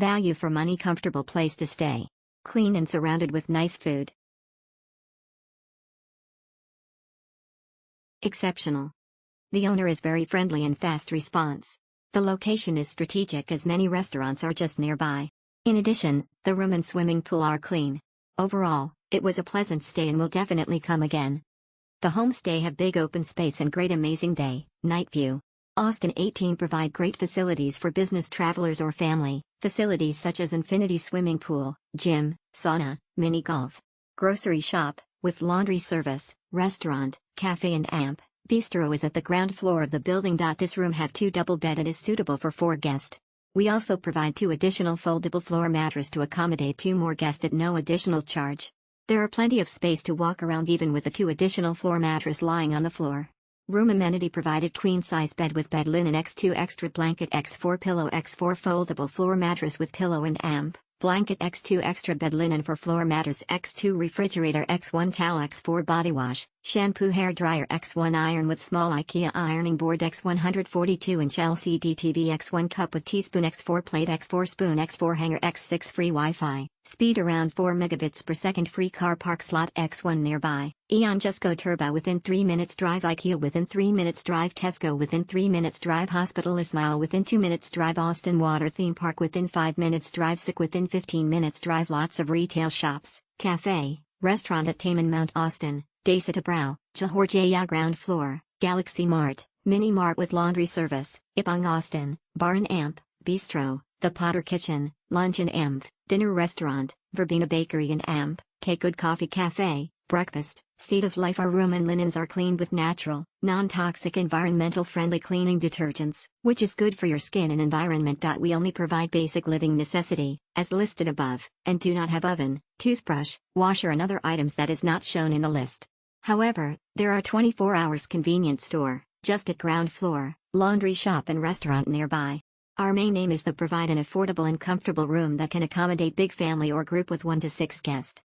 Value for money, comfortable place to stay. Clean and surrounded with nice food. Exceptional. The owner is very friendly and fast response. The location is strategic as many restaurants are just nearby. In addition, the room and swimming pool are clean. Overall, it was a pleasant stay and will definitely come again. The homestay have big open space and great amazing day, night view. Austin 18 provide great facilities for business travelers or family, facilities such as infinity swimming pool, gym, sauna, mini golf, grocery shop, with laundry service, restaurant, cafe and amp. Bistro is at the ground floor of the building. This room have 2 double bed and is suitable for 4 guests. We also provide 2 additional foldable floor mattress to accommodate 2 more guests at no additional charge. There are plenty of space to walk around even with the 2 additional floor mattress lying on the floor. Room amenity provided queen size bed with bed linen x2 extra blanket x4 pillow x4 foldable floor mattress with pillow and amp. Blanket x2 extra bed linen for floor mattress x2 refrigerator x1 towel x4 body wash, shampoo hair dryer x1 iron with small IKEA ironing board x142-inch LCD TV x1 cup with teaspoon x4 plate x4 spoon x4 hanger x6 free Wi-Fi, speed around 4 megabits per second free car park slot x1 nearby, Aeon Jusco Terbau within 3 minutes drive IKEA within 3 minutes drive Tesco within 3 minutes drive Hospital Ismail within 2 minutes drive Austin Water Theme Park within 5 minutes drive SICK within 15 minutes drive lots of retail shops, cafe, restaurant at Taman Mount Austin, Desa Tebrau, Johor JayaGround Floor, Galaxy Mart, Mini Mart with laundry service, IPong Austin, Bar&amp, Bistro, The Potter Kitchen, Lunch&amp, Dinner Restaurant, Verbena Bakery&amp, Good Coffee Cafe, Breakfast, Seat of LifeOur room and linens are cleaned with natural, non-toxic environmental friendly cleaning detergents, which is good for your skin and environment. We only provide basic living necessity, as listed above, and do not have oven, toothbrush, washer and other items that is not shown in the list. However, there are 24 hours convenience store, just at ground floor, laundry shop and restaurant nearby. Our main aim is to provide an affordable and comfortable room that can accommodate big family or group with 1 to 6 guests.